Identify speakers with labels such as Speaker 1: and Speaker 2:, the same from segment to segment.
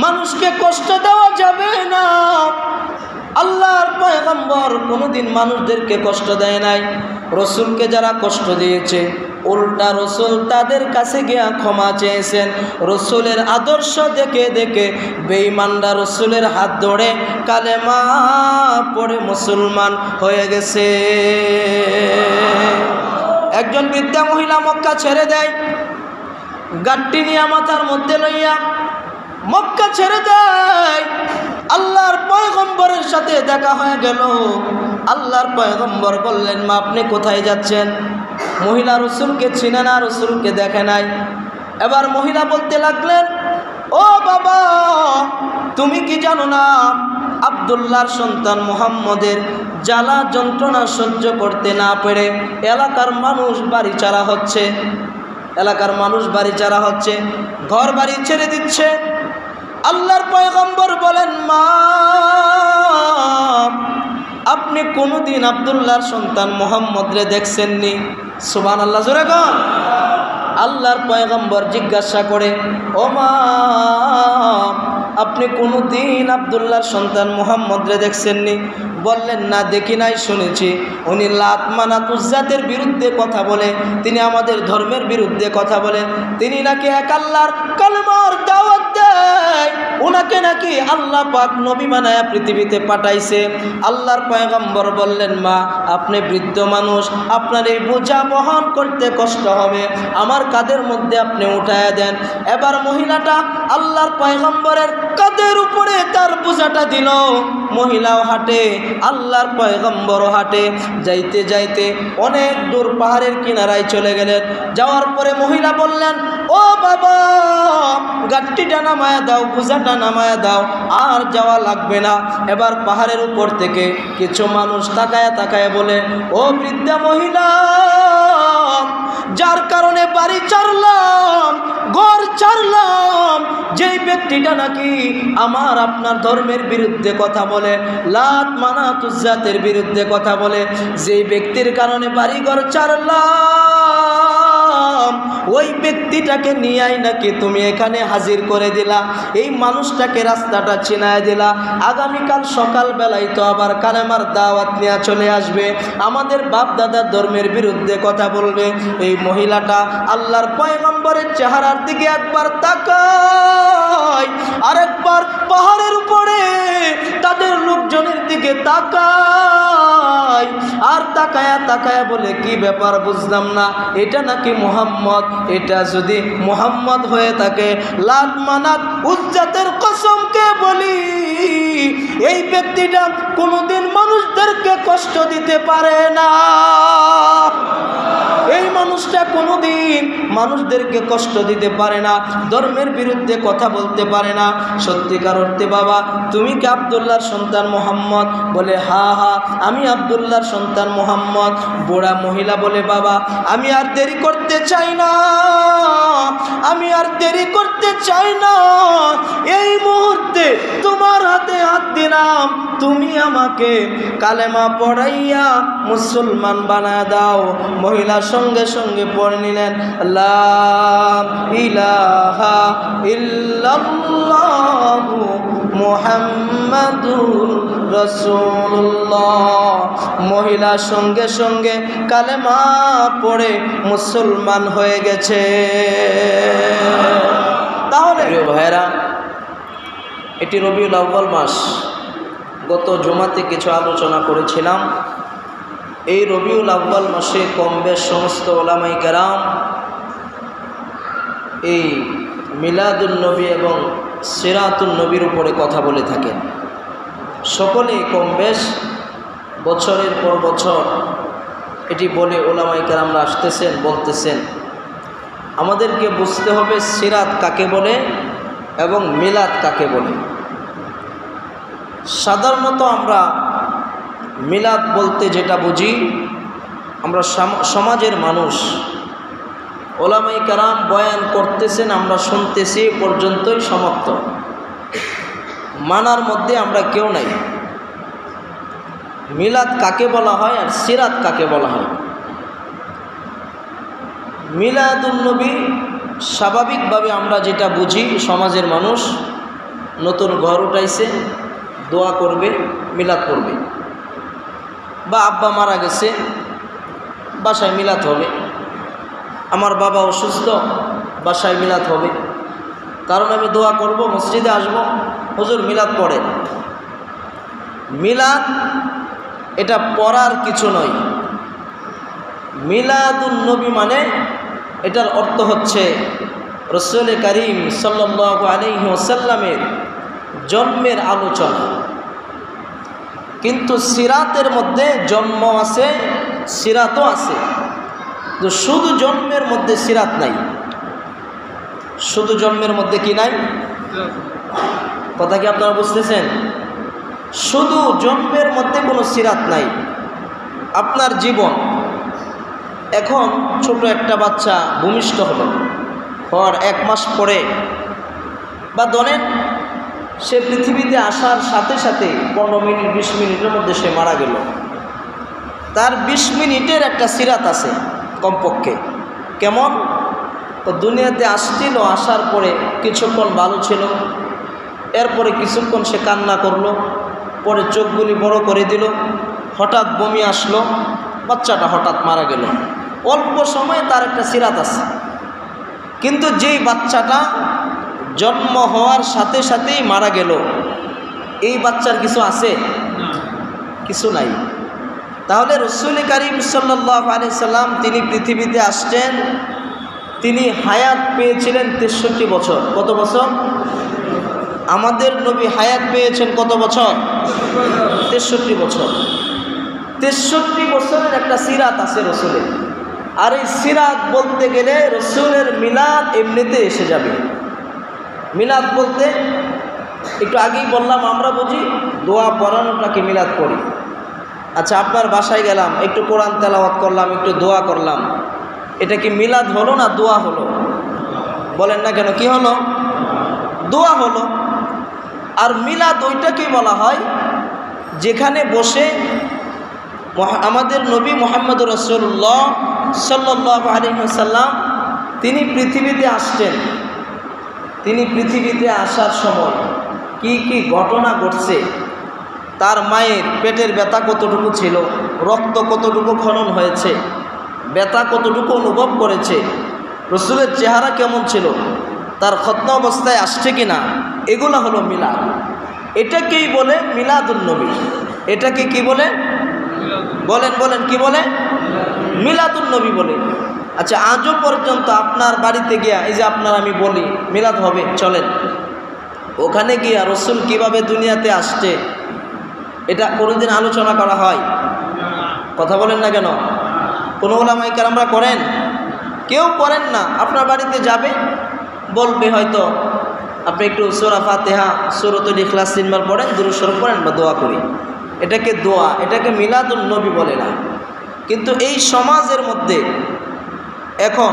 Speaker 1: মানুষকে কষ্ট দেওয়া যাবে না। আল্লাহর পয়গম্বর কোনোদিন মানুষদেরকে কষ্ট দেয় নাই। রসুলকে যারা কষ্ট দিয়েছে উল্টা রসুল তাদের কাছে গিয়া ক্ষমা চেয়েছেন। রসুলের আদর্শ দেখে দেখে বেঈমানরা রসুলের হাত ধরে কালেমা পড়ে মুসলমান হয়ে গেছে। একজন বৃদ্ধা মহিলা মক্কা ছেড়ে দেয়, গাট্টি নিয়ে মাথার মধ্যে লইয়া মক্কা ছেড়ে দেয়। আল্লাহর পয়গম্বরের সাথে দেখা হয়ে গেল। আল্লাহর পয়গম্বর বললেন, মা আপনি কোথায় যাচ্ছেন? মহিলা রসুলকে চিনে না, রসুলকে দেখে নাই। এবার মহিলা বলতে লাগলেন, ও বাবা, তুমি কি জানো না আব্দুল্লাহর সন্তান মুহাম্মদের জ্বালা যন্ত্রণা সহ্য করতে না পেরে এলাকার মানুষ বাড়ি ছাড়া হচ্ছে, এলাকার মানুষ বাড়ি ছাড়া হচ্ছে, ঘর বাড়ি ছেড়ে দিচ্ছে। আল্লাহর পয়গম্বর বলেন, মা আপনি কোনোদিন আব্দুল্লাহর সন্তান মুহাম্মদরে দেখছেননি? সুবহানাল্লাহ, জোরে কোন। আল্লাহর পয়গম্বর জিজ্ঞাসা করে, ও মা আপনি কোনোদিন আব্দুল্লাহর সন্তান মুহাম্মদরে দেখছেননি? বললেন, না দেখি নাই, শুনেছি উনি লাত মানাত উজ্জাতের বিরুদ্ধে কথা বলে, তিনি আমাদের ধর্মের বিরুদ্ধে কথা বলে, তিনি নাকি এক আল্লাহর কালেমার দাওয়াত দেয়, উনাকে নাকি আল্লাহ পাক নবী বানায়া পৃথিবীতে পাঠাইছে। আল্লাহর পয়গম্বর বললেন, মা আপনি বৃদ্ধ মানুষ, আপনার এই বোঝা বহন করতে কষ্ট হবে, আমার কাঁধের মধ্যে আপনি উঠায়া দেন। এবার মহিলাটা আল্লাহর পয়গম্বরের কাঁধের উপরে তার বোঝাটা দিল। মহিলাও হাঁটে, আল্লাহর পয়গম্বরও হাঁটে। যাইতে যাইতে অনেক দূর পাহাড়ের কিনারায় চলে গেলেন। যাওয়ার পরে মহিলা বললেন, ও বাবা গাট্টিটা নামায়া দাও, বোঝাটা নামায়া দাও, আর যাওয়া লাগবে না। এবার পাহাড়ের উপর থেকে কিছু মানুষ তাকায়া তাকায়া বলে, ও বৃদ্ধা মহিলা, যার কারণে বাড়ি ছাড়লাম, ঘর ছাড়লাম, যেই ব্যক্তিটা নাকি আমার আপনার ধর্মের বিরুদ্ধে কথা বলে, লাত মানাত উজ্জাতের বিরুদ্ধে কথা বলে, যেই ব্যক্তির কারণে বাড়ি ঘর ছাড়লাম, ওই ব্যক্তিটাকে নিয়েই নাকি তুমি এখানে হাজির করে দিলা, এই মানুষটাকে রাস্তাটা চিনায় দিলা। আগামীকাল সকালবেলায় তো আবার কালেমার দাওয়াত নিয়ে চলে আসবে, আমাদের বাপ দাদার ধর্মের বিরুদ্ধে কথা বলবে। এই মহিলাটা আল্লাহর পয়গম্বরের চেহারার দিকে একবার তাকায়, আরেকবার পাহাড়ের উপরে তাদের লোকজনের দিকে তাকায়, আর তাকায়া তাকায়া বলে, কি ব্যাপার বুঝলাম না, এটা নাকি মুহাম্মদ? এটা যদি মুহাম্মদ হয়ে থাকে, লাত মানাত উজ্জাতের কসমকে বলি, এই ব্যক্তিটা কোনোদিন মানুষদেরকে কষ্ট দিতে পারে না, এই মানুষটা কোনোদিন মানুষদেরকে কষ্ট দিতে পারে না, ধর্মের বিরুদ্ধে কথা বলতে পারে না। সত্যিকার অর্থে বাবা তুমি কি আব্দুল্লাহর সন্তান মুহাম্মদ? বলে, হা হা আমি আব্দুল্লাহর সন্তান মুহাম্মদ। বুড়া মহিলা বলে, বাবা আমি আর দেরি করতে চাই না, আমি আর দেরি করতে চাই না, এই মুহূর্তে তোমার হাতে হাত দিলাম, তুমি আমাকে কালেমা পড়াইয়া মুসলমান বানায় দাও। মহিলা সঙ্গে সঙ্গে পড়ে নিলেন, লা ইলাহা ইল্লাল্লাহু মুহাম্মাদুর রাসূলুল্লাহ। মহিলা সঙ্গে সঙ্গে কালেমা পড়ে মুসলমান হয়ে গেছে। তাহলে প্রিয় ভাইরা, এটি রবিউল আউয়াল মাস। গত জুমাতে কিছু আলোচনা করেছিলাম, এই রবিউল আউয়াল মাসে কম বেশ সমস্ত ওলামায়ে কেরাম এই মিলাদুন নবী এবং সিরাতুন নবীর উপরে কথা বলে থাকেন। সকলেই কম বেশ বছরের পর বছর এটি বলে ওলামায়ে কেরামরা আসতেছেন, বলতেছেন। আমাদেরকে বুঝতে হবে সিরাত কাকে বলে এবং মিলাদ কাকে বলে। সাধারণত আমরা মিলাদ বলতে যেটা বুঝি, আমরা সমাজের মানুষ, ওলামায়ে কেরাম বয়ান করতেছেন, আমরা শুনতেছি, পর্যন্তই সমাপ্ত, মানার মধ্যে আমরা কেউ নাই। মিলাদ কাকে বলা হয় আর সিরাত কাকে বলা হয়? মিলাদুন নবী স্বাভাবিকভাবে আমরা যেটা বুঝি সমাজের মানুষ, নতুন ঘর উঠাইছে, দোয়া করবে, মিলাদ করবে। বা আব্বা মারা গেছে, বাসায় মিলাদ হবে। আমার বাবা অসুস্থ, বাসায় মিলাদ হবে। কারণ আমি দোয়া করব, মসজিদে আসব, হুজুর মিলাদ পড়েন। মিলাদ এটা পড়ার কিছু নয়। মিলাদুন নবী মানে এটার অর্থ হচ্ছে রাসূল করিম সাল্লাল্লাহু আলাইহি ওয়াসাল্লামের জন্মের আলোচনা। কিন্তু সিরাতের মধ্যে জন্ম আছে, সিরাতও আছে। তো শুধু জন্মের মধ্যে সিরাত নাই। শুধু জন্মের মধ্যে কি নাই? কথা কি আপনারা বুঝতেছেন? শুধু জন্মের মধ্যে কোনো সিরাত নাই। আপনার জীবন, এখন ছোট একটা বাচ্চা ভূমিষ্ঠ হলো, হওয়ার 1 মাস পরে বা ধরেন সে পৃথিবীতে আসার সাথে সাথে 15 মিনিট 20 মিনিটের মধ্যে সে মারা গেল। তার 20 মিনিটের একটা সিরাত আছে কমপক্ষে। কেমন? তো দুনিয়াতে আসছিল, আসার পরে কিছুক্ষণ ভালো ছিল, এরপরে কিছুক্ষণ সে কান্না করলো, পরে চোখগুলি বড় করে দিল, হঠাৎ বমি আসলো, বাচ্চাটা হঠাৎ মারা গেল। অল্প সময়ে তার একটা সিরাত আছে। কিন্তু যেই বাচ্চাটা জন্ম হওয়ার সাথে সাথেই মারা গেল, এই বাচ্চার কিছু আছে? কিছু নাই। তাহলে রাসূল করিম সাল্লাল্লাহু আলাইহি সাল্লাম তিনি পৃথিবীতে আসছেন, তিনি হায়াত পেয়েছিলেন 63 বছর। কত বছর? আমাদের নবী হায়াত পেয়েছেন কত বছর? 63 বছর। 63 বছরের একটা সিরাত আছে রসুলের। আর এই সিরাত বলতে গেলে রসুলের মিলাদ এমনিতে এসে যাবে। মিলাদ বলতে একটু আগেই বললাম, আমরা বুঝি দোয়া পড়ানোটাকে মিলাদ করি। আচ্ছা, আপনার বাসায় গেলাম, একটু কোরআন তেলাওয়াত করলাম, একটু দোয়া করলাম, এটা কি মিলাদ হলো না দোয়া হলো? বলেন না কেন? কি হলো? দোয়া হলো। আর মিলাদ ওইটাকেই বলা হয় যেখানে বসে আমাদের নবী মুহাম্মদুর রাসূলুল্লাহ সাল্লাল্লাহু আলাইহি ওয়াসাল্লাম তিনি পৃথিবীতে আসছেন। তিনি পৃথিবীতে আসার সময় কি কি ঘটনা ঘটছে, তার মায়ের পেটের ব্যথা কতটুকু ছিল, রক্ত কতটুকু খনন হয়েছে, ব্যথা কতটুকু অনুভব করেছে, রসুলের চেহারা কেমন ছিল, তার খতনা অবস্থায় আসছে কিনা, এগুলো হলো মিলাদ। এটাকেই বলে মিলাদুন নবী। এটাকে কি বলে? বলেন বলেন, কি বলে? মিলাদুন নবী বলে। আচ্ছা, আজও পর্যন্ত আপনার বাড়িতে গিয়া, এই যে আপনার আমি বলি মিলাদ হবে, চলেন, ওখানে গিয়া রসুল কিভাবে দুনিয়াতে আসছে এটা কোনোদিন আলোচনা করা হয়? কথা বলেন না কেন? কোনো ওলামায়ে কেরামরা করেন? কেউ করেন না। আপনার বাড়িতে যাবে, বলবে হয়তো আপনি একটু সূরা ফাতিহা, সূরাতুল ইখলাস 3 বার পড়েন, দুরূদ শরীফ পড়েন বা দোয়া করি। এটাকে দোয়া, এটাকে মিলাদুন নবী বলে না। কিন্তু এই সমাজের মধ্যে এখন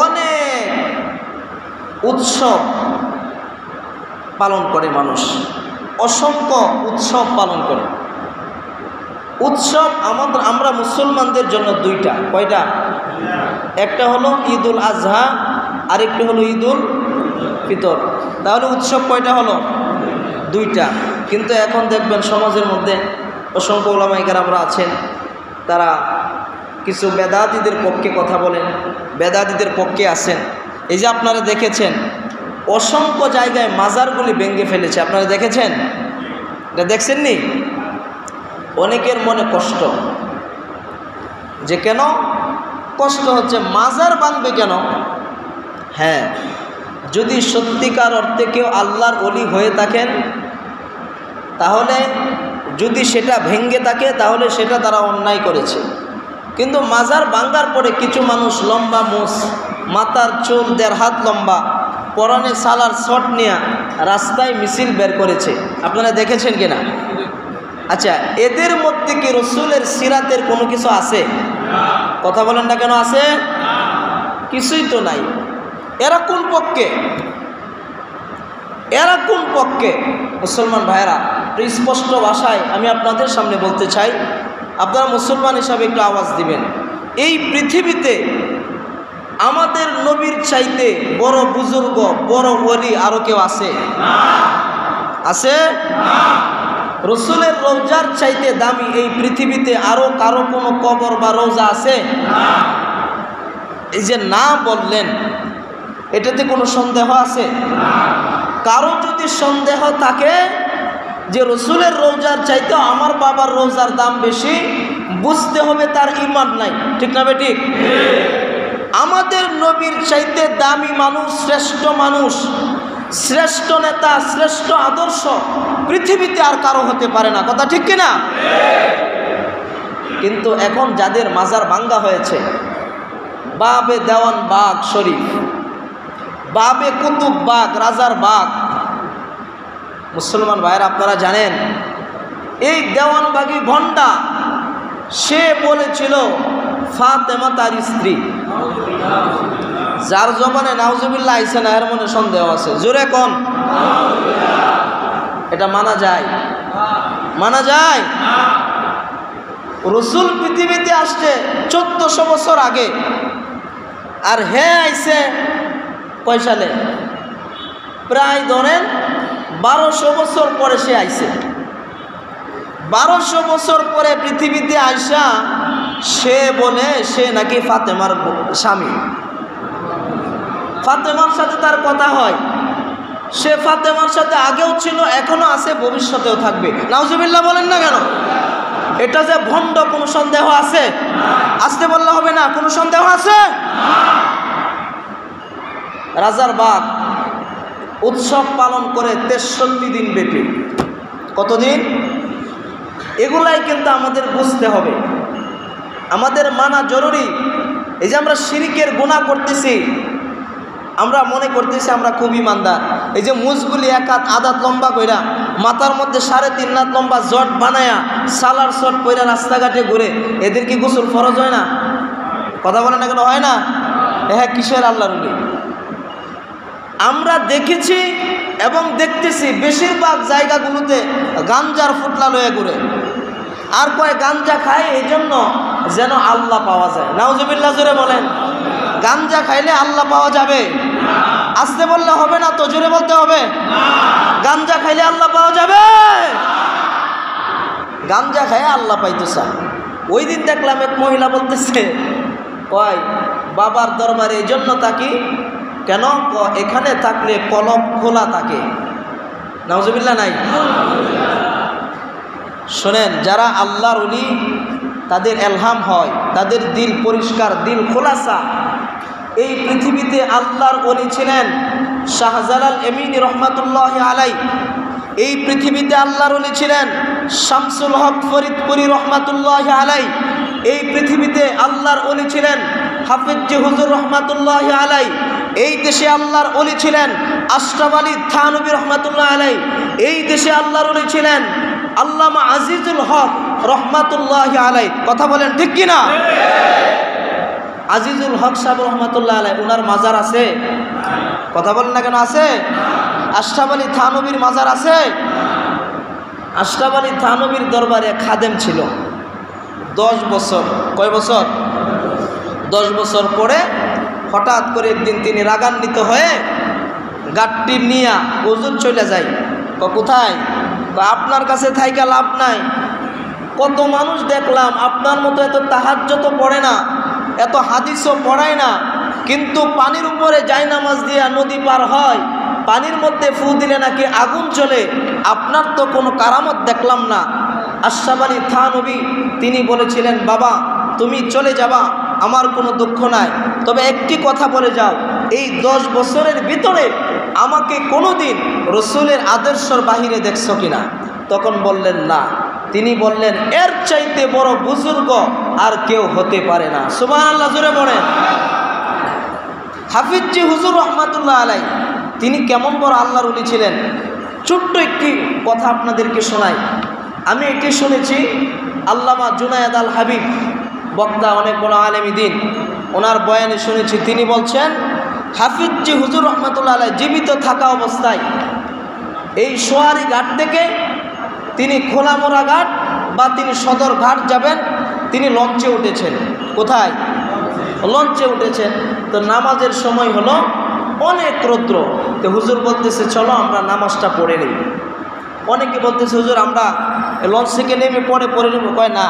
Speaker 1: অনেক উৎসব পালন করে মানুষ, অসংখ্য উৎসব পালন করে। উৎসব আমরা মুসলমানদের জন্য 2টা। কয়টা? একটা হলো ঈদুল আজহা, আরেকটা হলো ঈদুল ফিতর। তাহলে উৎসব কয়টা হলো? 2টা। কিন্তু এখন দেখবেন সমাজের মধ্যে অসংখ্য ওলামায়ে কেরামরা আছেন, তারা কিছু বেদাতীদের পক্ষে কথা বলেন, বেদাতীদের পক্ষে আছেন। এই যে আপনারা দেখেছেন অসংখ্য জায়গায় মাজারগুলি ভেঙে ফেলেছে, আপনারা দেখেছেন? এটা দেখছেন নি? অনেকের মনে কষ্ট, যে কেন কষ্ট হচ্ছে, মাজার ভাঙবে কেন? হ্যাঁ, যদি সত্যিকার অর্থে কেউ আল্লাহর ওলি হয়ে থাকেন, তাহলে যদি সেটা ভেঙে থাকে তাহলে সেটা তারা অন্যায় করেছে। কিন্তু মাজার ভাঙার পরে কিছু মানুষ লম্বা মোষ, মাথার চুল 1.5 হাত লম্বা, পরনে সালার শট নিয়ে রাস্তায় মিছিল বের করেছে, আপনারা দেখেছেন কিনা? আচ্ছা, এদের মধ্যে কি রসুলের সিরাতের কোনো কিছু আছে? কথা বলেন না কেন? আছে? কিছুই তো নাই। এরা কোন পক্ষে? এরা কোন পক্ষে? মুসলমান ভাইয়েরা, স্পষ্ট ভাষায় আমি আপনাদের সামনে বলতে চাই, আপনারা মুসলমান হিসাবে একটু আওয়াজ দিবেন। এই পৃথিবীতে আমাদের নবীর চাইতে বড় বুজুর্গ, বড় ওলি আরও কেউ আছে? আছে? রসুলের রওজার চাইতে দামি এই পৃথিবীতে আরো কারো কোনো কবর বা রওজা আছে? এই যে না বললেন, এটাতে কোনো সন্দেহ আছে? কারো যদি সন্দেহ থাকে যে রসুলের রওজার চাইতে আমার বাবার রওজার দাম বেশি, বুঝতে হবে তার ঈমান নাই। ঠিক না বেঠিক? আমাদের নবীর চাইতে দামি মানুষ, শ্রেষ্ঠ মানুষ, শ্রেষ্ঠ নেতা, শ্রেষ্ঠ আদর্শ পৃথিবীতে আর কারো হতে পারে না। কথা ঠিক কিনা? কিন্তু এখন যাদের মাজার ভাঙ্গা হয়েছে, বাবে দেওয়ান বাগ শরীফ, বাবে কুতুব বাগ, রাজার বাগ, মুসলমান ভাইয়েরা আপনারা জানেন এই দেওয়ানবাগী ভণ্ডা, সে বলেছিল ফাতেমা তার স্ত্রী। যার জবানে নাউজুবিল্লাহ আইছে না, এর মনে সন্দেহ আছে। জোরে কোন? এটা মানা যায়? মানা যায়? রসুল পৃথিবীতে আসছে 1400 বছর আগে, আর হে আইছে কয় সালে? প্রায় ধরেন 1200 বছর পরে সে আইছে। 1200 বছর পরে পৃথিবীতে আইসা সে বলে সে নাকি ফাতেমার স্বামী, ফাতেমার সাথে তার কথা হয়, সে ফাতেমার সাথে আগেও ছিল, এখনো আছে, ভবিষ্যতেও থাকবে। নাউজুবিল্লাহ বলেন না কেন? এটা যে ভণ্ড, কোনো সন্দেহ আছে? আসতে বললে হবে না, কোনো সন্দেহ আছে? রাজার বাগ উৎসব পালন করে 63 দিন ব্যাপী। কতদিন? এগুলাই কিন্তু আমাদের বুঝতে হবে, আমাদের মানা জরুরি। এই যে আমরা শিরিকের গুনাহ করতেছি, আমরা মনে করতেছি আমরা খুব ইমানদার। এই যে মুজগুলি এক হাত আদাত লম্বা কইরা, মাথার মধ্যে 3.5 হাত লম্বা জট বানায়া, সালার শট কইরা রাস্তাঘাটে ঘুরে, এদের কি গোসল ফরজ হয় না? কথা বলেন না কেন? হয় না? হ্যাঁ, কিসের আল্লাহর ওলি? আমরা দেখেছি এবং দেখতেছি বেশিরভাগ জায়গাগুলোতে গাঞ্জার ফুটলা লয়ে ঘুরে, আর কয় গাঞ্জা খায় এই জন্য যেন আল্লাহ পাওয়া যায়। নাউজুবিল্লাহ জোরে বলেন। গাঞ্জা খাইলে আল্লাহ পাওয়া যাবে? আসতে বললে হবে না তো, জোরে বলতে হবে। গাঞ্জা খাইলে আল্লাহ পাওয়া যাবে? গাঞ্জা খাইয়ে আল্লাহ পাইতো চায়। ওই দিন দেখলাম এক মহিলা বলতেছে, কয় বাবার দরবারে এই জন্য থাকি, কেন? এখানে থাকলে কলব খোলা থাকে। নাউজুবিল্লাহ নাই? শোনেন, যারা আল্লাহর ওলি তাদের এলহাম হয়, তাদের দিল পরিষ্কার, দিল খোলাসা। এই পৃথিবীতে আল্লাহর ওলি ছিলেন শাহজালাল এমিনী রহমাতুল্লাহ আলাই। এই পৃথিবীতে আল্লাহর ওলি ছিলেন শামসুল হক ফরিদপুরি রহমাতুল্লাহ আলাই। এই পৃথিবীতে আল্লাহর ওলি ছিলেন হাফিজ হুজুর রহমাতুল্লাহ আলাই। এই দেশে আল্লাহর ওলি ছিলেন আশরাফ আলী থানভী রহমাতুল্লাহ আলাই। এই দেশে আল্লাহর ওলি ছিলেন আল্লামা আজিজুল হক রহমাতুল্লাহ আলাই। কথা বলেন ঠিক কিনা? আজিজুল হক সাহেব রহমাতুল্লাহ আলাই, ওনার মাজার আছে? কথা বলেন না কেন? আছে? আশরাফ আলী থানভীর মাজার আছে? আশরাফ আলী থানভীর দরবারে খাদেম ছিল 10 বছর। কয় বছর? 10 বছর পরে হঠাৎ করে একদিন তিনি রাগান্বিত হয়ে গাড়িটি নিয়ে হুজুর চলে যায়। কোথায়? আপনার কাছে থাইকা লাভ নাই, কত মানুষ দেখলাম আপনার মতো এত তাহাজ্জুদ পড়ে না, এত হাদিসও পড়ায় না, কিন্তু পানির উপরে জায়নামাজ দিয়া নদী পার হয়, পানির মধ্যে ফু দিলে নাকি আগুন চলে, আপনার তো কোনো কারামত দেখলাম না। আশরাফ আলী থানভী তিনি বলেছিলেন, বাবা তুমি চলে যাবা, আমার কোনো দুঃখ নাই, তবে একটি কথা বলে যাও, এই 10 বছরের ভিতরে আমাকে কোনোদিন রসুলের আদর্শের বাহিরে দেখছো কিনা? তখন বললেন না। তিনি বললেন, এর চাইতে বড় বুজুর্গ আর কেউ হতে পারে না। সুবহানাল্লাহ জোরে বলেন। হাফিজ হুজুর রহমাতুল্লাহ আলাই তিনি কেমন বড় আল্লাহর ওলি ছিলেন, ছোট্ট একটি কথা আপনাদেরকে শোনাই। আমি এটি শুনেছি, আল্লামা জুনায়েদ আল হাবিব বক্তা, অনেক বড় আলেমী দ্বীন, ওনার বয়ানে শুনেছি। তিনি বলছেন, হাফিজ হুজুর রহমাতুল্লাহ আলাই জীবিত থাকা অবস্থায় এই সোয়ারি ঘাট থেকে তিনি খোলামোড়া ঘাট বা তিনি সদর ঘাট যাবেন, তিনি লঞ্চে উঠেছেন। কোথায়? লঞ্চে উঠেছেন। তো নামাজের সময় হলো, অনেক রৌদ্র, তো হুজুর বলতেছে চলো আমরা নামাজটা পড়ে নিই। অনেকে বলতেছে হুজুর আমরা লঞ্চ থেকে নেমে পরে নেব, কয় না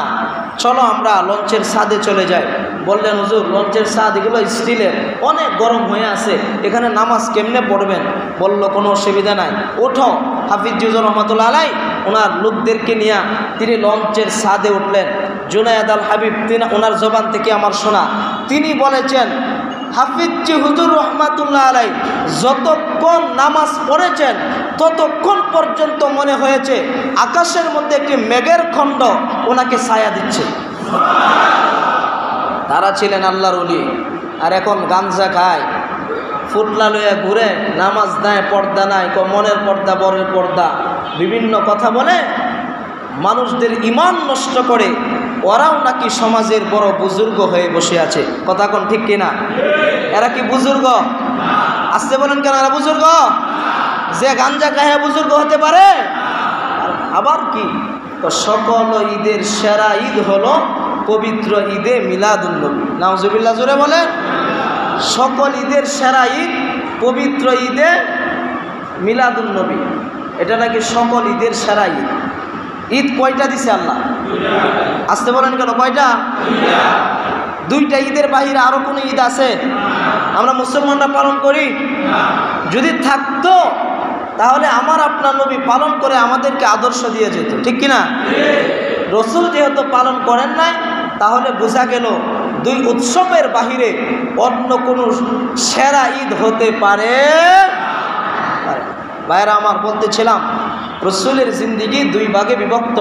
Speaker 1: চলো আমরা লঞ্চের ছাদে চলে যাই। বললেন হুজুর লঞ্চের ছাদ এগুলো স্টিলের, অনেক গরম হয়ে আছে, এখানে নামাজ কেমনে পড়বেন? বলল কোনো অসুবিধা নাই, ওঠো। হাফিজ জিউজুর রহমতুল্লাহ আলাই ওনার লোকদেরকে নিয়ে তিনি লঞ্চের ছাদে উঠলেন। জুনায়েদ আল হাবিব ওনার জবান থেকে আমার শোনা, তিনি বলেছেন হাফিজ হুজুর রহমাতুল্লাহ আলাই যতক্ষণ নামাজ পড়েছেন ততক্ষণ পর্যন্ত মনে হয়েছে আকাশের মধ্যে একটি মেঘের খণ্ড ওনাকে ছায়া দিচ্ছে। তারা ছিলেন আল্লাহর ওলি, আর এখন গাঞ্জা খায়, ফুটলা লইয়া ঘুরে, নামাজ নাই, পর্দা নাই, মনের পর্দা বরের পর্দা, বিভিন্ন কথা বলে মানুষদের ঈমান নষ্ট করে। ওরাও নাকি সমাজের বড় বুজুর্গ হয়ে বসে আছে। কথা কোন ঠিক কিনা? এরা কি বুজুর্গ? আসতে বলেন কেন? এরা বুজুর্গ? যে গাঞ্জা খায় বুজুর্গ হতে পারে? আবার কি? তো সকল ঈদের সেরা ঈদ হলো পবিত্র ঈদে মিলাদুন্নবী। নাউজুবিল্লাহ জোরে বলেন। সকল ঈদের সেরা ঈদ পবিত্র ঈদে মিলাদুন্নবী, এটা নাকি সকল ঈদের সেরা ঈদ। ঈদ কয়টা দিছে আল্লাহ? আসতে বলেন কেন? কয়টা? দুইটা। ঈদের বাহিরে আরো কোনো ঈদ আছে আমরা মুসলমানরা পালন করি? যদি থাকতো তাহলে আমার আপনার নবী পালন করে আমাদেরকে আদর্শ দিয়ে যেত, ঠিক কিনা? রসুল যেহেতু পালন করেন নাই, তাহলে বোঝা গেল দুই উৎসবের বাহিরে অন্য কোনো সেরা ঈদ হতে পারে। ভাইরা আমার, বলতেছিলাম রসুলের জিন্দিগি দুই ভাগে বিভক্ত,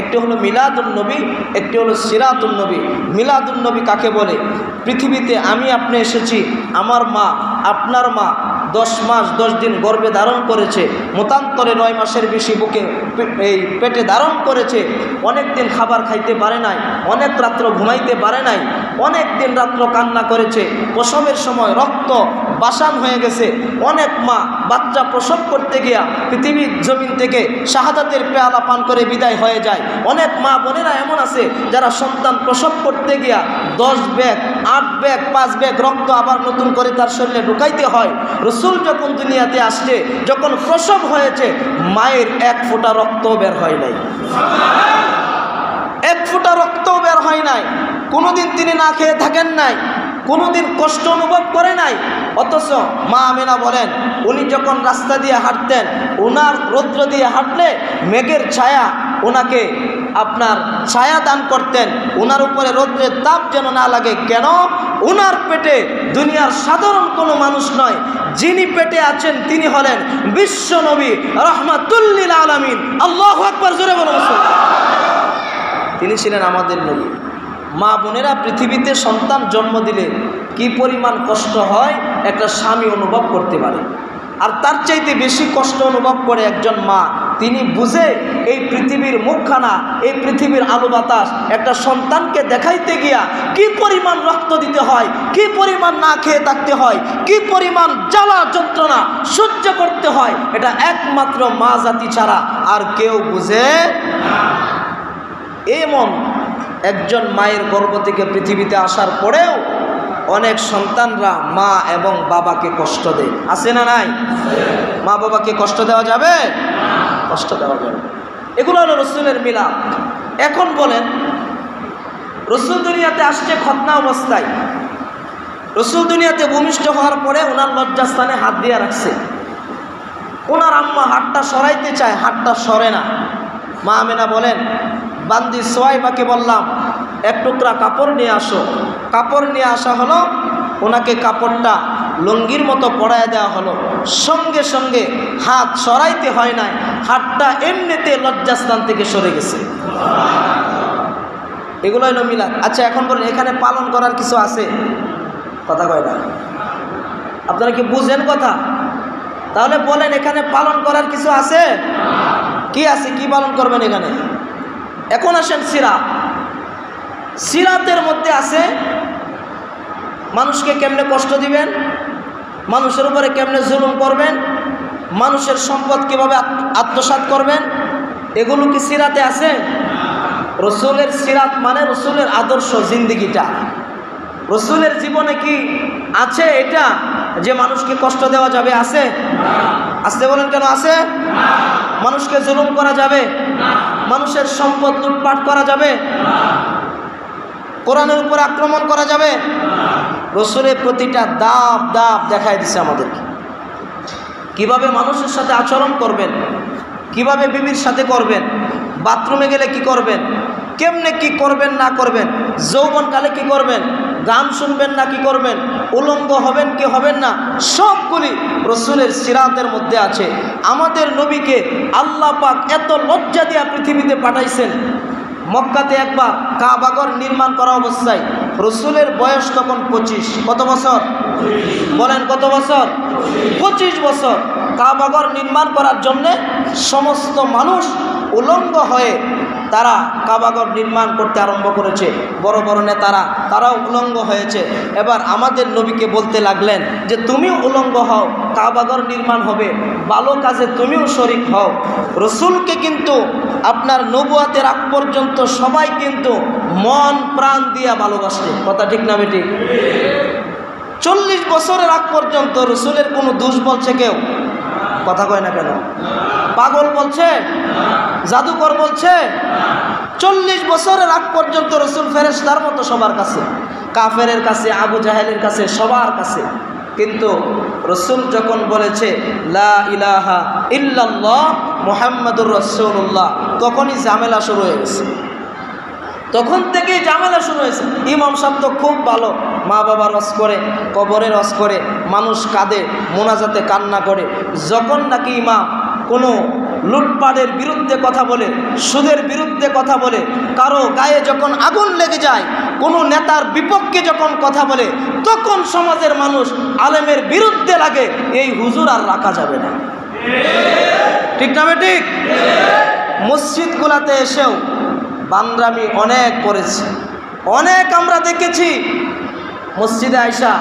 Speaker 1: একটি হলো মিলাদুন্নবী, একটি হলো সিরাতুন্নবী। মিলাদুন্নবী কাকে বলে? পৃথিবীতে আমি আপনি এসেছি, আমার মা আপনার মা 10 মাস 10 দিন গর্ভে ধারণ করেছে, মতান্তরে 9 মাসের বেশি বুকে এই পেটে ধারণ করেছে, অনেক দিন খাবার খাইতে পারে নাই, অনেক রাত্র ঘুমাইতে পারে নাই, অনেক দিন রাত্র কান্না করেছে, প্রসবের সময় রক্ত বাসান হয়ে গেছে। অনেক মা বাচ্চা প্রসব করতে গিয়া পৃথিবীর জমিন থেকে শাহাদাতের পেয়ালা পান করে বিদায় হয়ে যায়। অনেক মা বোনেরা এমন আছে যারা সন্তান প্রসব করতে গিয়া 10 ব্যাগ 8 ব্যাগ 5 ব্যাগ রক্ত আবার নতুন করে তার শরীরে ঢুকাইতে হয়। রসুল যখন দুনিয়াতে আসছে, যখন প্রসব হয়েছে, মায়ের 1 ফোঁটা রক্ত বের হয় নাই, 1 ফোঁটা রক্ত বের হয় নাই। কোনোদিন তিনি না খেয়ে থাকেন নাই, কোনোদিন কষ্ট অনুভব করে নাই। অথচ মা আমেনা বলেন, উনি যখন রাস্তা দিয়ে হাঁটতেন, ওনার রৌদ্র দিয়ে হাঁটলে মেঘের ছায়া ওনাকে আপনার ছায়া দান করতেন, ওনার উপরে রৌদ্রের তাপ যেন না লাগে। কেন? ওনার পেটে দুনিয়ার সাধারণ কোনো মানুষ নয়, যিনি পেটে আছেন তিনি হলেন বিশ্ব নবী রহমাতুল্লিল আলামিন। আল্লাহু আকবার, জোরে বলুন। তিনি ছিলেন আমাদের নবী। মা বোনেরা, পৃথিবীতে সন্তান জন্ম দিলে কি পরিমাণ কষ্ট হয় একটা স্বামী অনুভব করতে পারে, আর তার চাইতে বেশি কষ্ট অনুভব করে একজন মা। তিনি বুঝে এই পৃথিবীর মুখখানা, এই পৃথিবীর আলো বাতাস একটা সন্তানকে দেখাইতে গিয়া কি পরিমাণ রক্ত দিতে হয়, কি পরিমাণ না খেয়ে থাকতে হয়, কি পরিমাণ জ্বালা যন্ত্রণা সহ্য করতে হয়, এটা একমাত্র মা জাতি ছাড়া আর কেউ বুঝে না। এমন একজন মায়ের গর্ভ থেকে পৃথিবীতে আসার পরেও অনেক সন্তানরা মা এবং বাবাকে কষ্ট দেয়। আছে না নাই? মা বাবাকে কষ্ট দেওয়া যাবে? কষ্ট দেওয়া যাবে। এগুলো হলো রসুলের মিলাদ। এখন বলেন, রসুল দুনিয়াতে আসছে খতনা অবস্থায়। রসুল দুনিয়াতে ভূমিষ্ঠ হওয়ার পরে ওনার লজ্জাস্থানে হাত দিয়ে রাখছে। ওনার আম্মা হাতটা সরাইতে চায়, হাতটা সরে না। মা আমেনা বলেন, বান্দি সোয়াইবাকে বললাম 1 টুকরা কাপড় নিয়ে আসো। কাপড় নিয়ে আসা হলো, ওনাকে কাপড়টা লুঙ্গির মতো পরায় দেওয়া হলো। সঙ্গে সঙ্গে হাত সরাইতে হয় নাই, হাতটা এমনিতে লজ্জাস্থান থেকে সরে গেছে। এগুলো হলো মিলাদ। আচ্ছা, এখন বলেন এখানে পালন করার কিছু আছে? কথা কয় না। আপনারা কি বুঝেন কথা? তাহলে বলেন এখানে পালন করার কিছু আছে? কি আছে? কি পালন করবেন এখানে? এখন আসেন সিরাত। সিরাতের মধ্যে আছে মানুষকে কেমনে কষ্ট দিবেন, মানুষের উপরে কেমনে জুলুম করবেন, মানুষের সম্পদ কিভাবে আত্মসাৎ করবেন, এগুলো কি সিরাতে আছে? রসুলের সিরাত মানে রসুলের আদর্শ জিন্দিগিটা। রসুলের জীবনে কি আছে এটা যে মানুষকে কষ্ট দেওয়া যাবে? আছে? আসতে বলেন কেন আছে? মানুষকে জুলুম করা যাবে? মানুষের সম্পদ লুটপাট করা যাবে? কোরআনের উপর আক্রমণ করা যাবে? রসুলের প্রতিটা দাব দাব দেখাই দিচ্ছে আমাদেরকে, কিভাবে মানুষের সাথে আচরণ করবেন, কিভাবে বিবির সাথে করবেন, বাথরুমে গেলে কি করবেন, কেমনে কি করবেন না করবেন, যৌবনকালে কি করবেন, গান শুনবেন না কি করবেন, উলঙ্গ হবেন কি হবেন না, সবগুলি রসুলের সিরাতের মধ্যে আছে। আমাদের নবীকে আল্লাহ পাক এত লজ্জা দিয়া পৃথিবীতে পাঠাইছেন। মক্কাতে একবার কাবাঘর নির্মাণ করা অবস্থায় রসুলের বয়স তখন 25। কত বছর বলেন? কত বছর? 25 বছর। কাবাঘর নির্মাণ করার জন্যে সমস্ত মানুষ উলঙ্গ হয়ে তারা কাবাঘর নির্মাণ করতে আরম্ভ করেছে। বড় বড় নেতারা তারাও উলঙ্গ হয়েছে। এবার আমাদের নবীকে বলতে লাগলেন যে তুমিও উলঙ্গ হও, কাবাঘর নির্মাণ হবে, ভালো কাজে তুমিও শরিক হও। রসুলকে কিন্তু আপনার নবুয়াতের আগ পর্যন্ত সবাই কিন্তু মন প্রাণ দিয়া ভালোবাসে। কথা ঠিক না বেঠিক? 40 বছরের আগ পর্যন্ত রসুলের কোনো দোষ বলছে কেউ? কথা কয় না কেন? পাগল বলছে? জাদুকর বলছে? 40 বছরের আগ পর্যন্ত রসুল ফেরেশতার মতো সবার কাছে, কাফেরের কাছে, আবু জাহেলের কাছে, সবার কাছে। কিন্তু রসুল যখন বলেছে লা ইলাহা ইল্লাল্লাহ মুহাম্মাদুর রাসূলুল্লাহ, তখনই ঝামেলা শুরু হয়ে গেছে। তখন থেকেই ঝামেলা শুরু হয়েছে। ইমাম সাহেব তো খুব ভালো, মা বাবা রস করে, কবরে রস করে, মানুষ কাঁদে, মোনাজাতে কান্না করে। যখন নাকি ইমাম কোনো লুটপাটের বিরুদ্ধে কথা বলে, সুদের বিরুদ্ধে কথা বলে, কারো গায়ে যখন আগুন লেগে যায়, কোনো নেতার বিপক্ষে যখন কথা বলে, তখন সমাজের মানুষ আলেমের বিরুদ্ধে লাগে। এই হুজুর আর রাখা যাবে না। ঠিক না ঠিক? মসজিদগুলাতে এসেও বান্দ্রামি অনেক করেছে, অনেক আমরা দেখেছি। মসজিদে আইসা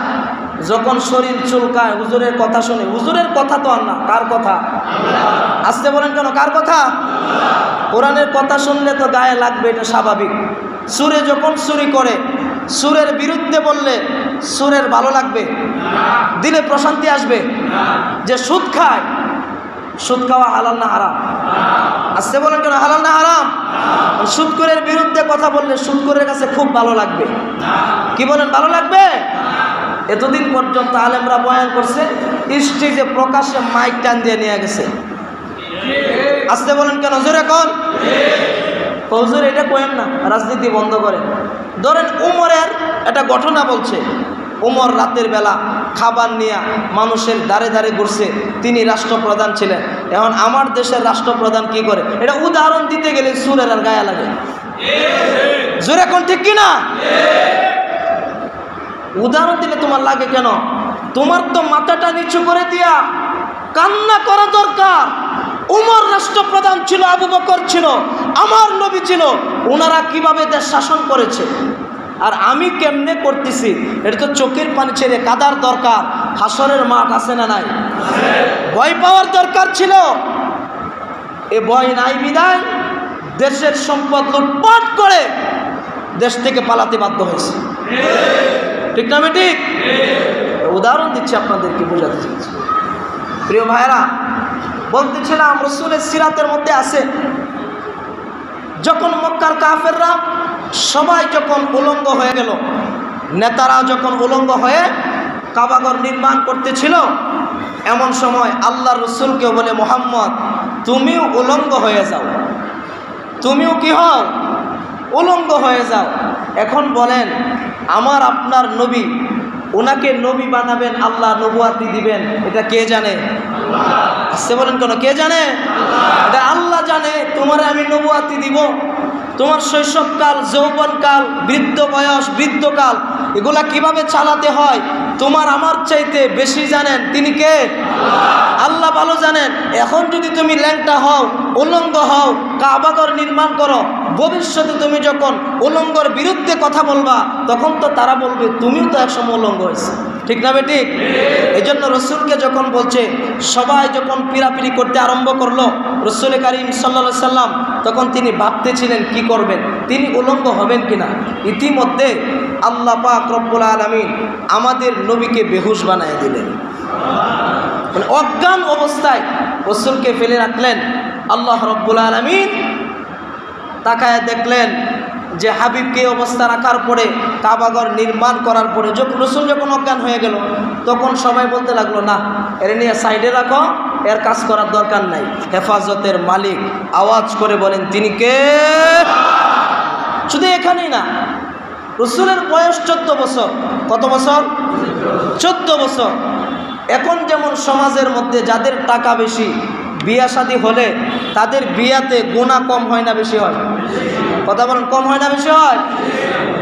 Speaker 1: যখন শরীর চুলকায়, হুজুরের কথা শুনে, হুজুরের কথা তো আর না, কার কথা? আসতে বলেন কেন? কার কথা? কোরআনের কথা শুনলে তো গায়ে লাগবে, এটা স্বাভাবিক। সুরে যখন চুরি করে, সুরের বিরুদ্ধে বললে সুরের ভালো লাগবে? দিলে প্রশান্তি আসবে? যে সুদ খায়, সুদ খাওয়া হালাল না হারাম? আসতে বলেন কেন? হালাল না হারাম? সুদখোরের বিরুদ্ধে কথা বললে সুদখোরের কাছে খুব ভালো লাগবে। কি বলেন? ভালো লাগবে? এতদিন পর্যন্ত আলেমরা বয়ান করছে, স্টেজে প্রকাশ্যে মাইক টান দিয়ে নিয়ে গেছে। আসতে বলেন কেন? জোরে কোন? হুজুর এটা কয়েন না, রাজনীতি বন্ধ করেন। ধরেন উমরের একটা ঘটনা বলছে, উমর রাতের বেলা খাবার নিয়ে মানুষের দ্বারে দ্বারে ঘুরছে, তিনি রাষ্ট্রপ্রধান ছিলেন। এখন আমার দেশের রাষ্ট্রপ্রধান কি করে? এটা উদাহরণ দিতে গেলে সুরের আর গায়ে লাগে। জোরে কোন? ঠিক কিনা? উদাহরণ দিলে তোমার লাগে কেন? তোমার তো মাথাটা নিচু করে দিয়া কান্না করা দরকার। উমর রাষ্ট্রপ্রধান ছিল, আবু বকর ছিল, আমার নবী ছিল, ওনারা কিভাবে দেশ শাসন করেছে, আর আমি কেমনে করতেছি, এটা তো চোখের পানি ছেড়ে কাদার দরকার। হাসরের মাঠ আছে না নাই? ভয় পাওয়ার দরকার ছিল। এ ভয় নাই বিদায় দেশের সম্পদ লুটপাট করে দেশ থেকে পালাতে বাধ্য হয়েছে। ঠিক না ঠিক? উদাহরণ দিচ্ছি আপনাদেরকে, বোঝাতে চাইছি। প্রিয় ভাইরা, বলতেছিলাম রসুলের সিরাতের মধ্যে আছে, যখন মক্কার কাফেররা সবাই যখন উলঙ্গ হয়ে গেল, নেতারা যখন উলঙ্গ হয়ে কাবাঘর নির্মাণ করতেছিল, এমন সময় আল্লাহ রসুলকে বলে মুহাম্মদ তুমিও উলঙ্গ হয়ে যাও, তুমিও কি হও? উলঙ্গ হয়ে যাও। এখন বলেন, আমার আপনার নবী, ওনাকে নবী বানাবেন, আল্লাহ নবুয়াতি দিবেন, এটা কে জানে? আসতে বলেন কেন? কে জানে? এটা আল্লাহ জানে। তোমার আমি নবুয়াতি দিব, তোমার শৈশবকাল, যৌবনকাল, বৃদ্ধ বয়স, বৃদ্ধকাল, এগুলা কিভাবে চালাতে হয় তোমার আমার চাইতে বেশি জানেন। তিনি কে? আল্লাহ ভালো জানেন। এখন যদি তুমি ল্যাংটা হও, উলঙ্গ হও, কাবাঘর নির্মাণ করো, ভবিষ্যতে তুমি যখন উলঙ্গর বিরুদ্ধে কথা বলবা, তখন তো তারা বলবে তুমিও তো একসময় উলঙ্গ হয়েছে। ঠিক না বেঠিক? এই জন্য রসুলকে যখন বলছে, সবাই যখন পিড়াপিড়ি করতে আরম্ভ করলো রসুল কারীম সাল্লাল্লাহু আলাইহি সাল্লাম, তখন তিনি ভাবতেছিলেন কি করবেন, তিনি উলঙ্গ হবেন কিনা। ইতিমধ্যে আল্লাহ পাক রব্বুল আলামিন আমাদের নবীকে বেহুশ বানায় দিলেন। মানে অজ্ঞান অবস্থায় রসুলকে ফেলে রাখলেন। আল্লাহ রব্বুল আলামিন তাকায় দেখলেন যে হাবিবকে অবস্থা রাখার পরে, কাবাঘর নির্মাণ করার পরে রসুল যখন অজ্ঞান হয়ে গেল, তখন সবাই বলতে লাগলো, না এর নিয়ে সাইডে রাখো, এর কাজ করার দরকার নাই। হেফাজতের মালিক আওয়াজ করে বলেন, তিনি কে? শুধু এখানেই না, রসুলের বয়স 14 বছর। কত বছর? 14 বছর। এখন যেমন সমাজের মধ্যে যাদের টাকা বেশি, বিয়া শাদী হলে তাদের বিয়াতে গুনাহ কম হয় না বেশি হয়? কথা বলেন, কম হয় না বেশি হয়?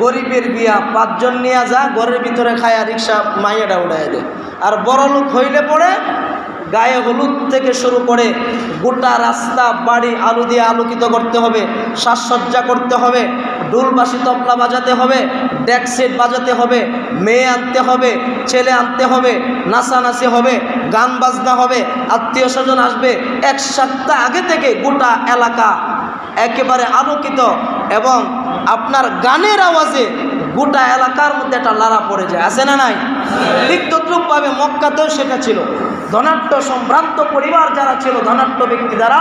Speaker 1: গরিবের বিয়া 5 জন নিয়ে যা, ঘরের ভিতরে খায়া রিক্সা মাইয়াটা উড়াই দেয়। আর বড় লোক হইলে পরে গায়ে হলুদ থেকে শুরু করে গোটা রাস্তা বাড়ি আলো দিয়ে আলোকিত করতে হবে, সাজসজ্জা করতে হবে, ডুলবাসী তবলা বাজাতে হবে, ডেক সেট বাজাতে হবে, মেয়ে আনতে হবে, ছেলে আনতে হবে, নাচানাচি হবে, গান বাজনা হবে, আত্মীয় স্বজন আসবে। 1 সপ্তাহ আগে থেকে গোটা এলাকা একেবারে আলোকিত, এবং আপনার গানের আওয়াজে গোটা এলাকার মধ্যে একটা লাড়া পড়ে যায়, আছে না নাই? ঠিক তদ্রূপভাবে মক্কাতেও সেটা ছিল। ধনাঢ্য সম্ভ্রান্ত পরিবার যারা ছিল, ধনাঢ্য ব্যক্তি দ্বারা,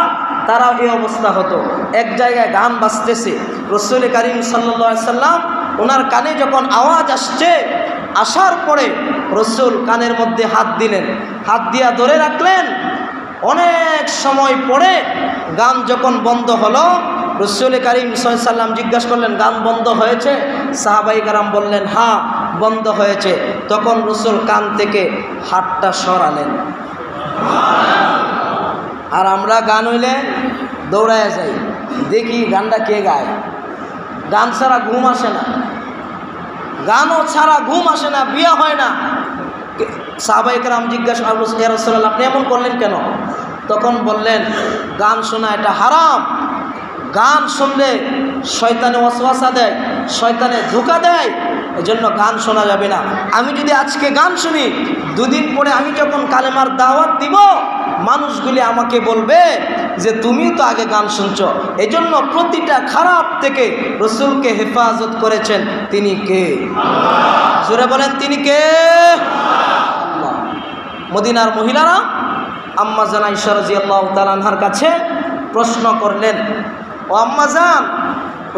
Speaker 1: তারাও এই অবস্থা হতো। এক জায়গায় গান বাজতেছে, রসুল করিম সাল্লাল্লাহু আলাইহি সাল্লাম ওনার কানে যখন আওয়াজ আসছে, আসার পরে রসুল কানের মধ্যে হাত দিলেন, হাত দিয়া ধরে রাখলেন। অনেক সময় পরে গান যখন বন্ধ হলো, রসুল করিম সাল্লাল্লাহু আলাইহি সাল্লাম জিজ্ঞাসা করলেন, গান বন্ধ হয়েছে? সাহাবায়ে কেরাম বললেন, হ্যাঁ বন্ধ হয়েছে। তখন রসুল কান থেকে হাতটা সরালেন। আর আমরা গান হইলে দৌড়ায় যাই, দেখি গানটা কে গায়। গান ছাড়া ঘুম আসে না, গানও ছাড়া ঘুম আসে না, বিয়ে হয় না। সাহাবায়ে কেরাম জিজ্ঞাসা করলেন, ইয়া রাসূলুল্লাহ আপনি এমন করলেন কেন? তখন বললেন, গান শোনা এটা হারাম। গান শুনলে শয়তানে ওয়াসওয়াসা দেয়, শয়তানে ধোঁকা দেয়, এজন্য গান শোনা যাবে না। আমি যদি আজকে গান শুনি, 2 দিন পরে আমি যখন কালেমার দাওয়াত দিব, মানুষগুলি আমাকে বলবে যে তুমিও তো আগে গান শুনছ। এজন্য প্রতিটা খারাপ থেকে রসুলকে হেফাজত করেছেন তিনি কে? জোরে বলেন, তিনি কে? মদিনার মহিলারা আম্মা জান আয়েশা রাদিয়াল্লাহু তাআলা আনহার কাছে প্রশ্ন করলেন, ও আম্মা জান,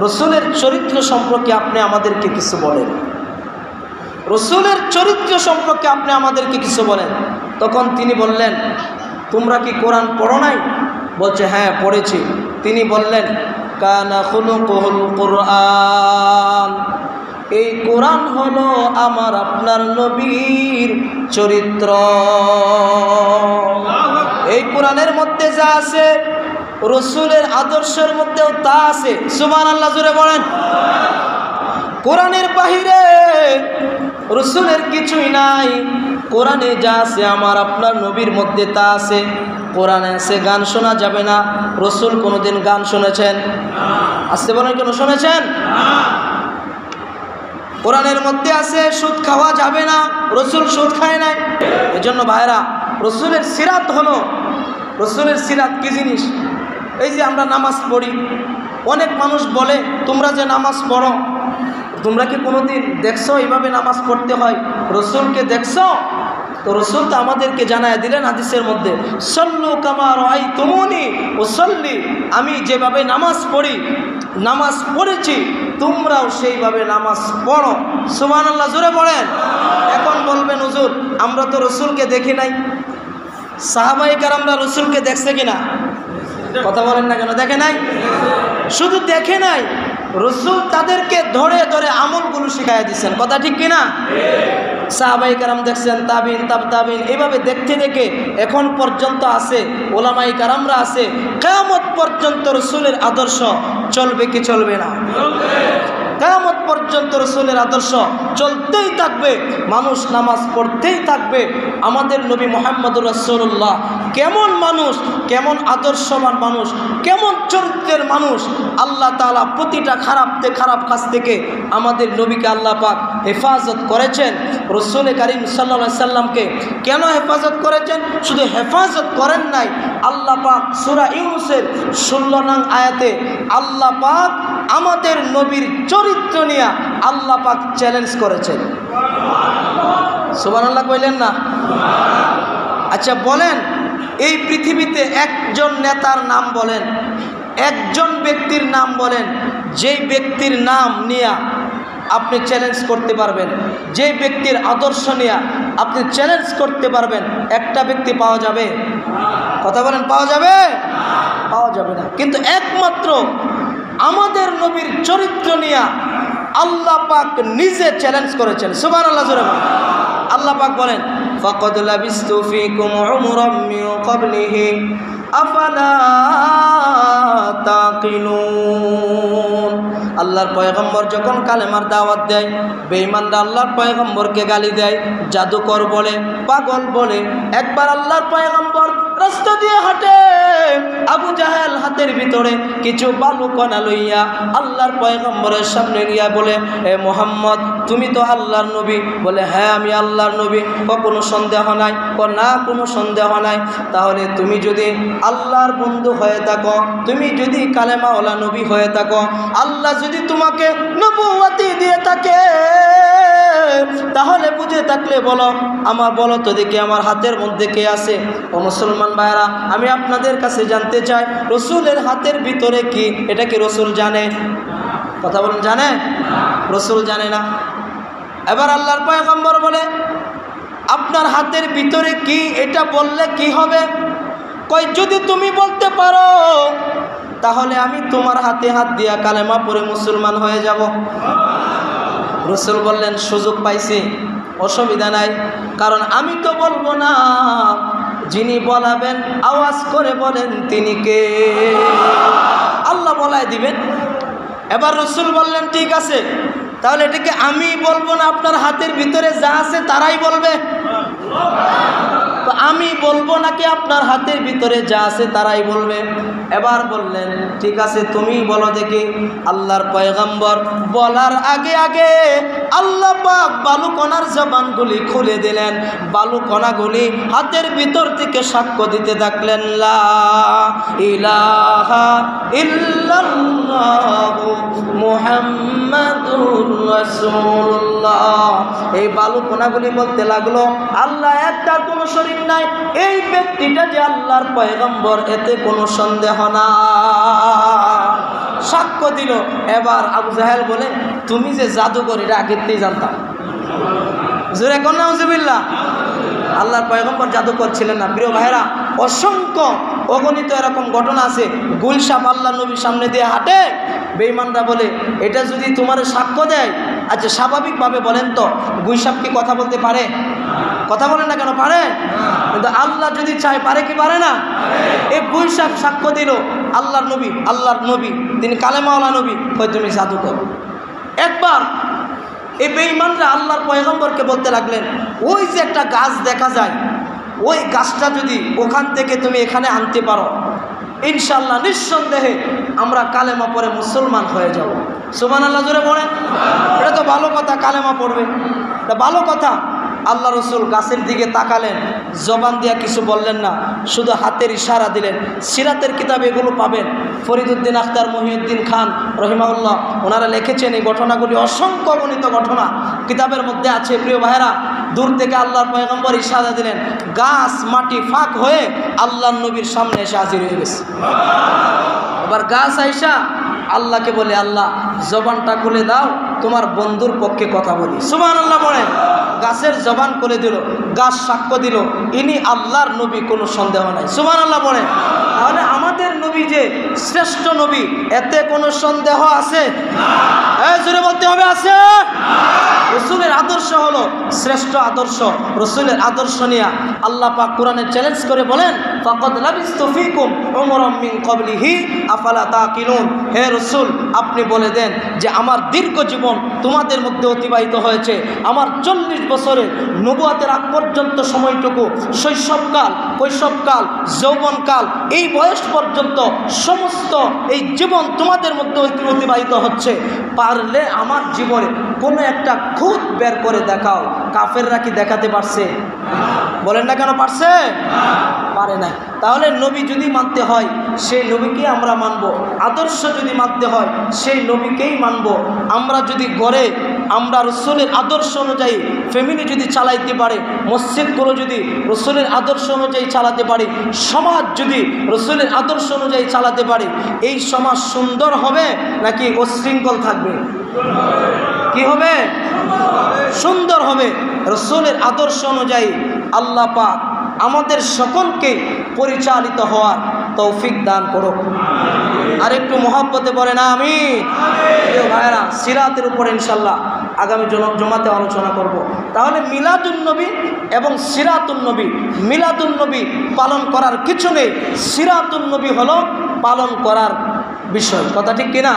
Speaker 1: রসুলের চরিত্র সম্পর্কে আপনি আমাদেরকে কিছু বলেন, রসুলের চরিত্র সম্পর্কে আপনি আমাদেরকে কিছু বলেন। তখন তিনি বললেন, তোমরা কি কোরআন পড়ো নাই? বলছে, হ্যাঁ পড়েছি। তিনি বললেন, কানা খুলুকুল কুরআন, এই কোরআন হলো আমার আপনার নবীর চরিত্র। এই কোরআনের মধ্যে যা আছে, রসুলের আদর্শের মধ্যেও তা আছে। সুবহানাল্লাহ, জোরে বলেন। কোরআনের বাহিরে রসুলের কিছুই নাই। কোরআনে যা আছে আমার আপনার নবীর মধ্যে তা আছে। কোরআনে আছে গান শোনা যাবে না। রসুল কোনোদিন গান শুনেছেন? আসতে বলেন, কেন শুনেছেন? কোরআনের মধ্যে আছে সুদ খাওয়া যাবে না, রসুল সুদ খায় নাই। এজন্য ভাইরা, রসুলের সিরাত হলো, রসুলের সিরাত কি জিনিস? এই যে আমরা নামাজ পড়ি, অনেক মানুষ বলে তোমরা যে নামাজ পড়ো, তোমরা কি কোনোদিন দেখছো এইভাবে নামাজ পড়তে হয়? রসুলকে দেখছো? তো রসুল তো আমাদেরকে জানায় দিলেন হাদিসের মধ্যে, সল্লু কামা রাআইতুমুনি উসাল্লি, আমি যেভাবে নামাজ পড়ি, নামাজ পড়েছি, তোমরাও সেইভাবে নামাজ পড়ো। সুবহানাল্লাহ, জোরে পড়েন। এখন বলবেন, হুজুর আমরা তো রসুলকে দেখি নাই। সাহাবায়ে কেরামরা রসুলকে দেখছে কিনা? কথা বলেন না কেন? দেখে নাই। শুধু দেখে নাই, রসুল তাদেরকে ধরে ধরে আমলগুলো শিখাইয়া দিচ্ছেন। কথা ঠিক কিনা? সাহাবায়ে কেরাম দেখছেন, তাবিন, তাবতাবিন, এইভাবে দেখতে দেখে এখন পর্যন্ত আছে, ওলামায়ে কেরামরা আছে। কিয়ামত পর্যন্ত রসুলের আদর্শ চলবে কি চলবে না? কিয়ামত পর্যন্ত রসুলের আদর্শ চলতেই থাকবে, মানুষ নামাজ পড়তেই থাকবে। আমাদের নবী মুহাম্মদুর রাসূলুল্লাহ কেমন মানুষ, কেমন আদর্শবান মানুষ, কেমন চরিত্রের মানুষ। আল্লাহ তাআলা প্রতিটা খারাপ কাজ থেকে আমাদের নবীকে আল্লাহ পাক হেফাজত করেছেন। রসুল করিম সাল্লাল্লাহু আলাইহি সাল্লামকে কেন হেফাজত করেছেন? শুধু হেফাজত করেন নাই, আল্লাহ পাক সূরা ইউনূসের 16 নং আয়াতে আল্লাহ পাক আমাদের নবীর চরিত্র নিয়ে আল্লাহ পাক চ্যালেঞ্জ করেছেন। সুবহানাল্লাহ কইলেন না? আচ্ছা বলেন, এই পৃথিবীতে একজন নেতার নাম বলেন, একজন ব্যক্তির নাম বলেন, যেই ব্যক্তির নাম নিয়ে আপনি চ্যালেঞ্জ করতে পারবেন, যে ব্যক্তির আদর্শ নিয়ে আপনি চ্যালেঞ্জ করতে পারবেন, একটা ব্যক্তি পাওয়া যাবে? কথা বলেন, পাওয়া যাবে? পাওয়া যাবে না। কিন্তু একমাত্র আমাদের নবীর চরিত্র নিয়ে আল্লাহ পাক নিজে চ্যালেঞ্জ করেছেন। সুবহানাল্লাহ জোরে বলেন। আল্লাহ পাক বলেন, ফাকাদ লাবিস্তু ফীকুম উমরাম মিন ক্বাবলিহি আফালা তাকিলুন। আল্লাহর পয়গম্বর যখন কালেমার দাওয়াত দেয়, বেঈমানরা আল্লাহর পয়গম্বরকে গালি দেয়, জাদুকর বলে, পাগল বলে। একবার আল্লাহর পয়গম্বর রাস্তা দিয়ে হাঁটে, আবু জাহেল হাতের ভিতরে কিছু বালু কণা লইয়া আল্লাহর পয়গম্বরের সামনে গিয়া বলে, হে মুহাম্মদ, তুমি তো আল্লাহর নবী। বলে, হ্যাঁ আমি আল্লাহর নবী। কোনো সন্দেহ নাই? না, কোনো সন্দেহ নাই। তাহলে তুমি যদি আল্লাহর বন্ধু হয়ে থাকো, তুমি যদি কালেমাওয়ালা নবী হয়ে থাকো, আল্লাহ যদি তোমাকে নবুয়তি দিয়ে থাকে, তাহলে বুঝে থাকলে বলো, বলো তো দেখি আমার হাতের মধ্যে কে আছে? ও মুসলমান ভাইরা, আমি আপনাদের কাছে জানতে চাই, রসুলের হাতের ভিতরে কি? এটা কি রসুল জানে? কথা বলুন, জানে? রসুল জানে না। এবার আল্লাহর পয়গম্বর বলে, আপনার হাতের ভিতরে কি? এটা বললে কি হবে? কই, যদি তুমি বলতে পারো তাহলে আমি তোমার হাতে হাত দিয়া কালেমা পড়ে মুসলমান হয়ে যাব। রসুল বললেন, সুযোগ পাইছি, অসুবিধা নাই, কারণ আমি তো বলবো না, যিনি বলাবেন আওয়াজ করে বলেন তিনি কে? আল্লাহ বলাই দিবেন। এবার রসুল বললেন, ঠিক আছে, তাহলে এটাকে আমি বলবো না, আপনার হাতের ভিতরে যা আছে তারাই বলবে? তো আমি বলবো নাকি আপনার হাতের ভিতরে যা আছে তারাই বলবে? এবার বললেন, ঠিক আছে, তুমি বলো দেখি। আল্লাহর পয়গম্বর বলার আগে আগে আল্লাহ পাক বালুকণার জবানগুলি খুলে দিলেন। বালুকণাগুলি হাতের ভিতর থেকে সাক্ষ্য দিতে থাকলেন, লা ইলাহা ইল্লাল্লাহু মুহাম্মাদুর রাসূলুল্লাহ। এই বালুকণাগুলি বলতে লাগলো, আল্লাহ একটা, কোনো শরীক নাই, এই ব্যক্তিটা যে আল্লাহর পয়গম্বর, এতে কোনো সন্দেহ না। সাক্ষ্য দিল। এবার আবু জাহেল বলে, তুমি যে জাদুকর এটা আগেতেই জানতাম। জোরে কোন নাউজুবিল্লাহ। আল্লাহর পয়গম্বর জাদুকর ছিলেন না। প্রিয় ভাইরা, অসংখ্য অগণিত এরকম ঘটনা আছে। গুলশাপ আল্লাহ নবীর সামনে দিয়ে হাঁটে, বেঈমানরা বলে, এটা যদি তোমার সাক্ষ্য দেয়, আচ্ছা স্বাভাবিকভাবে বলেন তো, গুলশাপ কি কথা বলতে পারে? কথা বলেন না কেন? পারে। কিন্তু আল্লাহ যদি চায়, পারে কি পারে না? এই গুলশাপ সাক্ষ্য দিল, আল্লাহর নবী, তিনি কালেমাওয়ালা নবী, হয় তুমি জাদুকর। একবার এই বেঈমানরা আল্লাহর পয়গম্বরকে বলতে লাগলেন, ওই যে একটা গাছ দেখা যায়, ওই গাছটা যদি ওখান থেকে তুমি এখানে আনতে পারো, ইনশাআল্লাহ নিঃসন্দেহে আমরা কালেমা পড়ে মুসলমান হয়ে যাব। সুবহানাল্লাহ জোরে বলেন। এটা তো ভালো কথা, কালেমা পড়বে, এটা ভালো কথা। আল্লাহ রসুল গাছের দিকে তাকালেন, জবান দিয়া কিছু বললেন না, শুধু হাতের ইশারা দিলেন। সিরাতের কিতাবে এগুলো পাবেন। ফরিদউদ্দিন আখতার মহিউদ্দিন খান রহিমাহুল্লাহ ওনারা লিখেছেন এই ঘটনাগুলি, অসংখ্য গণিত ঘটনা কিতাবের মধ্যে আছে। প্রিয় ভাইরা, দূর থেকে আল্লাহর পয়গম্বর ইশারা দিলেন, গাছ মাটি ফাঁক হয়ে আল্লাহর নবীর সামনে এসে হাজির হয়ে গেছে। এবার গাছ আইসা আল্লাহকে বলে, আল্লাহ জবানটা খুলে দাও, তোমার বন্ধুর পক্ষে কথা বলি। সুবহানাল্লাহ বলে গাছের জবান করে দিল, গাছ সাক্ষ্য দিল, ইনি আল্লাহর নবী, কোনো সন্দেহ নাই। সুবহানাল্লাহ বলে। তাহলে আমাদের নবী যে শ্রেষ্ঠ নবী, এতে কোনো সন্দেহ আছে? জোরে বলতে হবে, আছে। রসুলের আদর্শ হলো শ্রেষ্ঠ আদর্শ। রসুলের আদর্শ নিয়ে আল্লাহ পাক কোরআনে চ্যালেঞ্জ করে বলেন, ফাকাদ লাবিস্তু ফীকুম উমরাম মিন ক্বাবলিহি আফালা তাকিলুন। হে রসুল, আপনি বলে দেন যে আমার দীর্ঘ জীবন তোমাদের মধ্যে অতিবাহিত হয়েছে। আমার 40 বছরের নবুয়তের আগ পর্যন্ত সময়টুকু, শৈশবকাল, কৈশবকাল, যৌবনকাল, এই বয়স পর্যন্ত সমস্ত এই জীবন তোমাদের মধ্যে অতিবাহিত হচ্ছে। পারলে আমার জীবনে কোনো একটা খুঁত বের করে দেখাও। কাফেররা কি দেখাতে পারছে? বলেন না কেন পারছে? পারে না। তাহলে নবী যদি মানতে হয় সেই নবীকেই আমরা মানব, আদর্শ যদি মানতে হয় সেই নবীকেই মানব। আমরা যদি গড়ে আমরা রসুলের আদর্শ অনুযায়ী ফ্যামিলি যদি চালাইতে পারে, মসজিদগুলো যদি রসুলের আদর্শ অনুযায়ী চালাতে পারি, সমাজ যদি রসুলের আদর্শ অনুযায়ী চালাতে পারি, এই সমাজ সুন্দর হবে নাকি অশৃঙ্খল থাকবে? কি হবে? সুন্দর হবে। রসুলের আদর্শ অনুযায়ী আল্লাহ পাক আমাদের সকলকে পরিচালিত হওয়ার তৌফিক দান করুক। আর একটু মহব্বতে পড়ে না আমিন। ভাইরা, সিরাতের উপরে ইনশাল্লাহ আগামী জমাতে আলোচনা করব। তাহলে মিলাদুন্নবী এবং সিরাতুন্নবী, মিলাদুন্নবী পালন করার কিছু নেই, সিরাতুন্নবী হলো পালন করার বিষয়। কথা ঠিক কিনা?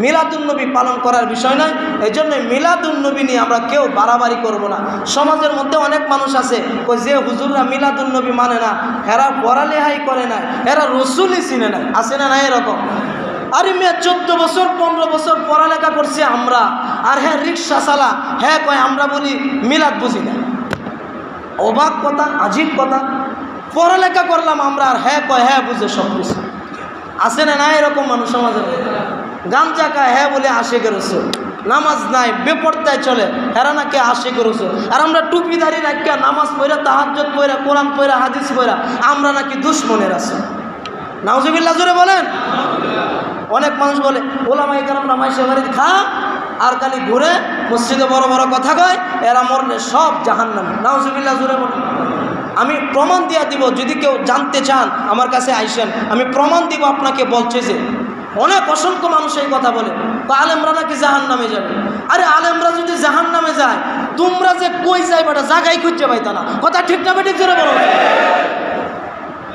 Speaker 1: মিলাদুন্নবী পালন করার বিষয় নয়। এই জন্য মিলাদুন্নবী নিয়ে আমরা কেউ বাড়াবাড়ি করব না। সমাজের মধ্যে অনেক মানুষ আছে যে হুজুররা মিলাদুন্নবী মানে না, এরা পড়ালেখাই করে না, এরা রসুলই চিনে না, আছে না? না এরকম। আরে মেয়ে 14 বছর 15 বছর পড়ালেখা করছে আমরা, আর হ্যাঁ রিক্সা চালা, হ্যাঁ কয় আমরা বলি মিলাদ বুঝি না। অবাক কথা, আজীব কথা। পড়ালেখা করলাম আমরা, আর হ্যাঁ কয় হ্যাঁ বুঝে সব কিছু। আছে না? না এরকম মানুষ সমাজের। গামজা খায়, হ্যাঁ বলে আশিকের রসুল। নামাজ নাই, বেপরদায় চলে, হেরা নাকি আশিকের রসুল। আর আমরা টুপিদারি রাখিয়া নামাজ পড়া, তাহাজ্জুদ পড়া, কোরআন পড়া, হাদিস পড়া, আমরা নাকি দুশ্মনের রাসূল। নাউজুবিল্লাহ জোরে বলেন। অনেক মানুষ বলে ওলামায়ে কেরামরা মাইশা বাড়িতে খা আর খালি ঘুরে মসজিদে বড় বড় কথা কয়, এরা মরলে সব জাহান্নামী। নাউজুবিল্লাহ জোরে বলেন। আমি প্রমাণ দিয়া দিব, যদি কেউ জানতে চান আমার কাছে আইসেন, আমি প্রমাণ দিব আপনাকে। বলছে যে অনেক অসংখ্য মানুষ এই কথা বলে, আলেমরা নাকি জাহান্নামে যাবে। আরে আলেমরা যদি জাহান্নামে যায়, তোমরা যে কই যাইবা জায়গায় খুঁজে পাইতা না। কথা ঠিক না ঠিক জোরে বলো।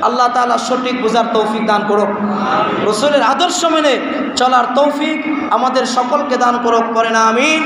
Speaker 1: আল্লাহ তাআলা সঠিক বোঝার তৌফিক দান করুক, রসুলের আদর্শ মেনে চলার তৌফিক আমাদের সকলকে দান করুক। করে না আমিন।